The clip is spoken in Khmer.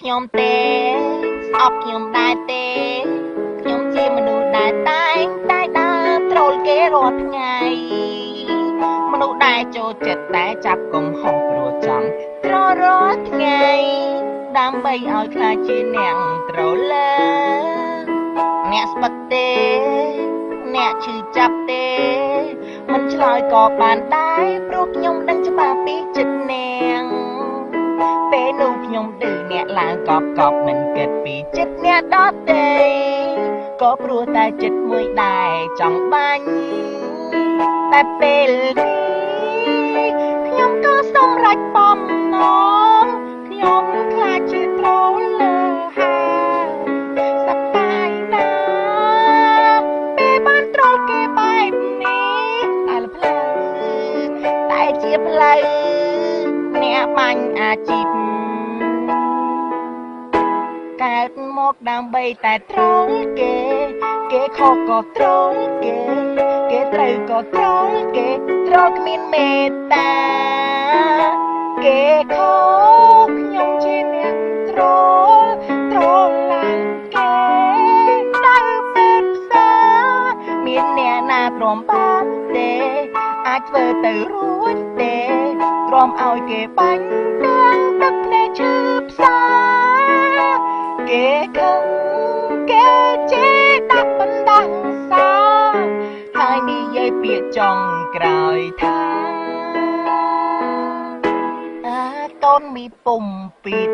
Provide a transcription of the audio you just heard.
ខ្ញុំទេស្អប់ខ្ញុំដែរទេខ្ញុំជាមនុស្សដែលតែងតែដើរត្រូលគេរាល់ថ្ងៃមនុស្សដែលចូលចិត្តតែចាប់កំហុសព្រោះចង់ត្ររាល់ថ្ងៃដើម្បីឲ្យខ្លាចជាអ្នកត្រលើអ្នកស្បិតទេអ្នកឈឺចាប់ទេមិនឆ្លើយក៏បានដែរព្រោះខ្ញុំដឹងច្បាស់ពីចិត្តអ្នកពេលនោះខ្ញុំឌឺអ្នកឡើងកប់មិនគិតពីចិត្តអ្នកដទៃក៏ព្រោះតែចិត្តមួយដែរចង់បាញ់តែពេលនេះខ្ញុំក៏សម្រេចបំណងខ្ញុំខ្លាចជាត្រលើហើយសប្បាយណាស់ពេលបានត្រលគេបែបនេះតែផ្លូវតែជាផ្លូវអ្នកបាញ់អាជីពកើតមកដើម្បីតែត្រលគេខកក៏ត្រលគេត្រូវក៏ត្រលគេត្រលគ្មានមេត្តាគេខកខ្ញុំជាអ្នកត្រលឡើងគេដើរពេកផ្សារមានអ្នកណាព្រមបានទេអាចធ្វើទៅរួចទេព្រមឲ្យគេបាញ់ទាំងទឹកភ្នែកឈឺផ្សាគេខឹងគេជេរដាក់បណ្ដាសាហើយនិយាយពាក្យចុងក្រោយថាអាតូនមីពុំពីត